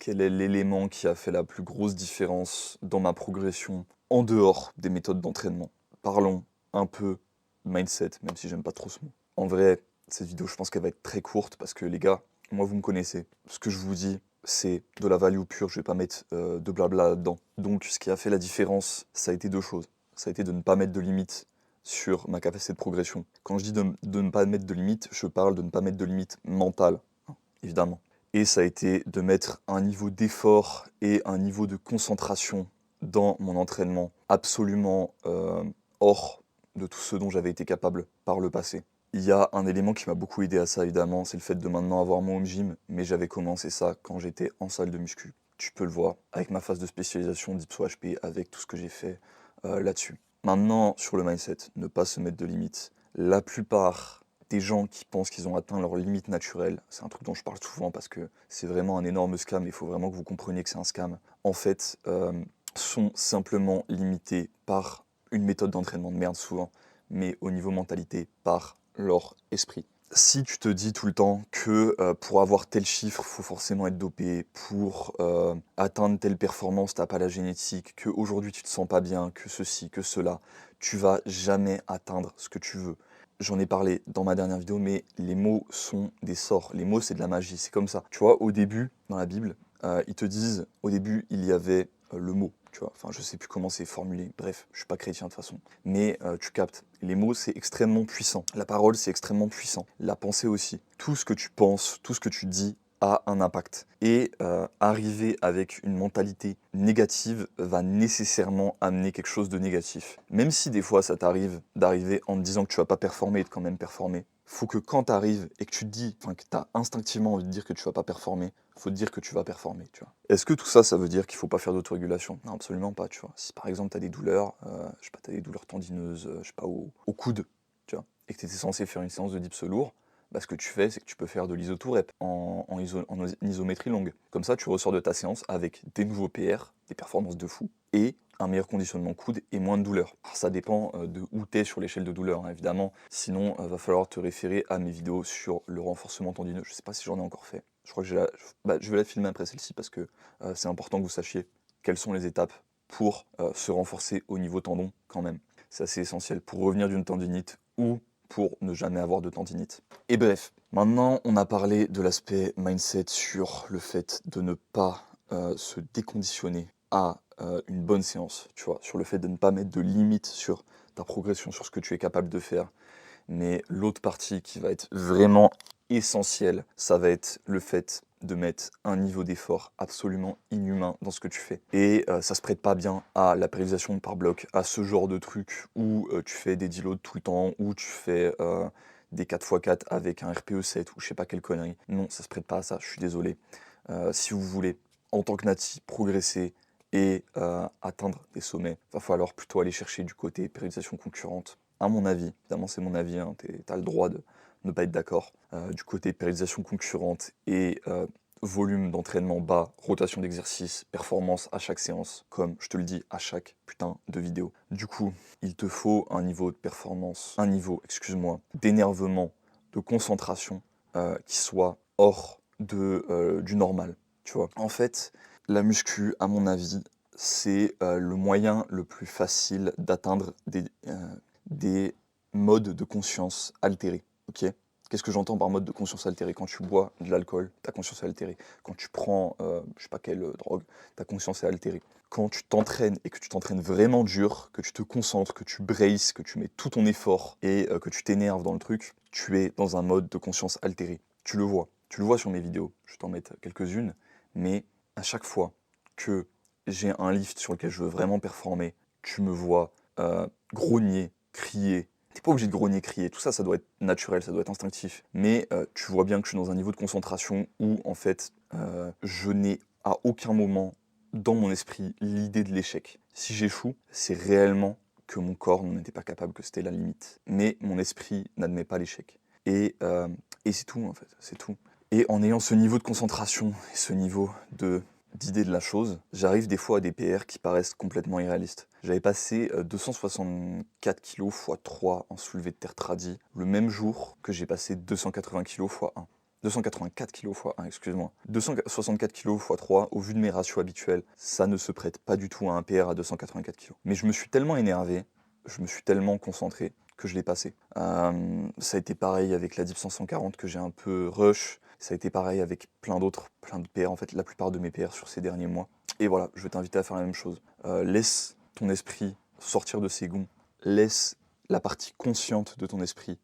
quel est l'élément qui a fait la plus grosse différence dans ma progression en dehors des méthodes d'entraînement? Parlons un peu mindset, même si j'aime pas trop ce mot. En vrai, cette vidéo, je pense qu'elle va être très courte parce que les gars, moi vous me connaissez. Ce que je vous dis, c'est de la value pure, je vais pas mettre de blabla là-dedans. Donc ce qui a fait la différence, ça a été deux choses. Ça a été de ne pas mettre de limite sur ma capacité de progression. Quand je dis de ne pas mettre de limite, je parle de ne pas mettre de limite mentale, hein, évidemment. Et ça a été de mettre un niveau d'effort et un niveau de concentration dans mon entraînement absolument hors de tout ce dont j'avais été capable par le passé. Il y a un élément qui m'a beaucoup aidé à ça, évidemment, c'est le fait de maintenant avoir mon home gym, mais j'avais commencé ça quand j'étais en salle de muscu. Tu peux le voir avec ma phase de spécialisation d'Ipso HP, avec tout ce que j'ai fait là-dessus. Maintenant, sur le mindset, ne pas se mettre de limites. La plupart des gens qui pensent qu'ils ont atteint leur limite naturelle, c'est un truc dont je parle souvent parce que c'est vraiment un énorme scam, il faut vraiment que vous compreniez que c'est un scam, en fait, sont simplement limités par une méthode d'entraînement de merde souvent, mais au niveau mentalité, par leur esprit. Si tu te dis tout le temps que pour avoir tel chiffre, faut forcément être dopé, pour atteindre telle performance, t'as pas la génétique, que aujourd'hui tu te sens pas bien, que ceci, que cela, tu vas jamais atteindre ce que tu veux. J'en ai parlé dans ma dernière vidéo, mais les mots sont des sorts. Les mots, c'est de la magie, c'est comme ça. Tu vois, au début, dans la Bible, ils te disent, au début, il y avait le mot, tu vois. Enfin, je sais plus comment c'est formulé. Bref, je suis pas chrétien de toute façon. Mais tu captes. Les mots, c'est extrêmement puissant. La parole, c'est extrêmement puissant. La pensée aussi. Tout ce que tu penses, tout ce que tu dis a un impact. Et arriver avec une mentalité négative va nécessairement amener quelque chose de négatif. Même si des fois ça t'arrive d'arriver en te disant que tu vas pas performer et de quand même performer, faut que quand tu arrives et que tu te dis, enfin que tu as instinctivement envie de dire que tu vas pas performer, faut te dire que tu vas performer, tu vois. Est-ce que tout ça, ça veut dire qu'il faut pas faire d'autorégulation? Non, absolument pas, tu vois. Si par exemple tu as des douleurs, je sais pas, tu as des douleurs tendineuses, je sais pas, au coude, tu vois, et que tu étais censé faire une séance de dips lourd, bah, ce que tu fais, c'est que tu peux faire de l'isotourep en isométrie longue. Comme ça, tu ressors de ta séance avec des nouveaux PR, des performances de fou, et un meilleur conditionnement coude et moins de douleur. Alors, ça dépend de où tu es sur l'échelle de douleur, hein, évidemment. Sinon, va falloir te référer à mes vidéos sur le renforcement tendineux. Je sais pas si j'en ai encore fait. Je crois que je vais la filmer après celle-ci parce que c'est important que vous sachiez quelles sont les étapes pour se renforcer au niveau tendon quand même. C'est assez essentiel pour revenir d'une tendinite ou pour ne jamais avoir de tendinite. Et bref, maintenant on a parlé de l'aspect mindset sur le fait de ne pas se déconditionner à une bonne séance, tu vois, sur le fait de ne pas mettre de limite sur ta progression, sur ce que tu es capable de faire. Mais l'autre partie qui va être vraiment essentielle, ça va être le fait de mettre un niveau d'effort absolument inhumain dans ce que tu fais. Et ça se prête pas bien à la périodisation par bloc, à ce genre de truc où tu fais des deloads tout le temps, où tu fais des 4x4 avec un RPE 7 ou je sais pas quelle connerie. Non, ça se prête pas à ça, je suis désolé. Si vous voulez, en tant que nati, progresser et atteindre des sommets, va falloir plutôt aller chercher du côté périodisation concurrente. À mon avis, évidemment c'est mon avis, hein, t'as le droit de ne pas être d'accord, du côté périodisation concurrente et volume d'entraînement bas, rotation d'exercice, performance à chaque séance, comme je te le dis à chaque putain de vidéo. Du coup, il te faut un niveau de performance, un niveau, excuse-moi, d'énervement, de concentration qui soit hors du normal, tu vois. En fait, la muscu, à mon avis, c'est le moyen le plus facile d'atteindre des modes de conscience altérés, ok? Qu'est-ce que j'entends par mode de conscience altérée? Quand tu bois de l'alcool, ta conscience est altérée. Quand tu prends, je sais pas quelle drogue, ta conscience est altérée. Quand tu t'entraînes et que tu t'entraînes vraiment dur, que tu te concentres, que tu braces, que tu mets tout ton effort et que tu t'énerves dans le truc, tu es dans un mode de conscience altérée. Tu le vois. Tu le vois sur mes vidéos. Je vais t'en mettre quelques-unes. Mais à chaque fois que j'ai un lift sur lequel je veux vraiment performer, tu me vois grogner, crier. T'es pas obligé de grogner, crier, tout ça, ça doit être naturel, ça doit être instinctif. Mais tu vois bien que je suis dans un niveau de concentration où, en fait, je n'ai à aucun moment dans mon esprit l'idée de l'échec. Si j'échoue, c'est réellement que mon corps n'en était pas capable, que c'était la limite. Mais mon esprit n'admet pas l'échec. Et c'est tout, en fait, c'est tout. Et en ayant ce niveau de concentration et ce niveau d'idée de la chose, j'arrive des fois à des PR qui paraissent complètement irréalistes. J'avais passé 264 kg x 3 en soulevé de terre tradi le même jour que j'ai passé 280 kg x 1. 284 kg fois 1, excuse-moi. 264 kg fois 3, au vu de mes ratios habituels, ça ne se prête pas du tout à un PR à 284 kg. Mais je me suis tellement énervé, je me suis tellement concentré que je l'ai passé. Ça a été pareil avec la Deep 140 que j'ai un peu rush. Ça a été pareil avec plein de PR, en fait, la plupart de mes PR sur ces derniers mois. Et voilà, je vais t'inviter à faire la même chose. Laisse ton esprit sortir de ses gonds. Laisse la partie consciente de ton esprit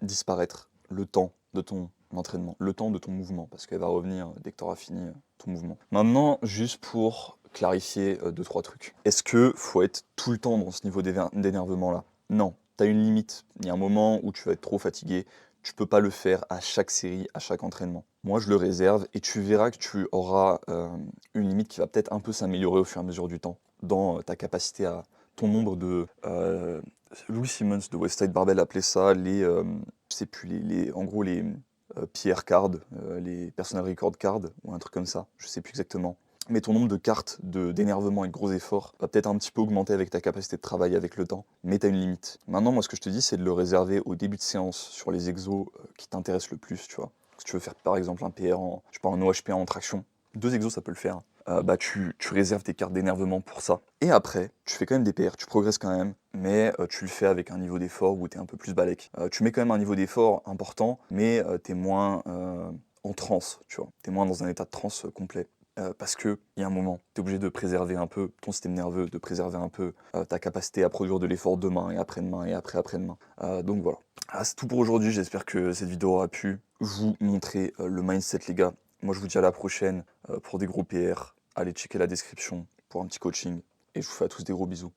disparaître. Le temps de ton entraînement, le temps de ton mouvement, parce qu'elle va revenir dès que tu auras fini ton mouvement. Maintenant, juste pour clarifier 2-3 trucs. Est-ce que faut être tout le temps dans ce niveau d'énervement là? Non, tu as une limite. Il y a un moment où tu vas être trop fatigué. Tu peux pas le faire à chaque série, à chaque entraînement. Moi, je le réserve et tu verras que tu auras une limite qui va peut-être un peu s'améliorer au fur et à mesure du temps dans ta capacité à ton nombre de... Louis Simmons de Westside Barbell appelait ça je sais plus, en gros les PR cards, les personal record cards ou un truc comme ça, je sais plus exactement. Mais ton nombre de cartes d'énervement et de gros efforts va peut-être un petit peu augmenter avec ta capacité de travail avec le temps, mais tu as une limite. Maintenant, moi, ce que je te dis, c'est de le réserver au début de séance sur les exos qui t'intéressent le plus, tu vois. Si tu veux faire par exemple un PR en OHP en traction, 2 exos, ça peut le faire. Tu réserves tes cartes d'énervement pour ça. Et après, tu fais quand même des PR, tu progresses quand même, mais tu le fais avec un niveau d'effort où tu es un peu plus balèque. Tu mets quand même un niveau d'effort important, mais tu es moins en transe, tu vois. Tu es moins dans un état de transe complet. Parce qu'il y a un moment, tu es obligé de préserver un peu ton système nerveux, de préserver un peu ta capacité à produire de l'effort demain et après-demain et après-après-demain. Donc voilà. C'est tout pour aujourd'hui, j'espère que cette vidéo aura pu vous montrer le mindset les gars. Moi je vous dis à la prochaine pour des gros PR. Allez checker la description pour un petit coaching et je vous fais à tous des gros bisous.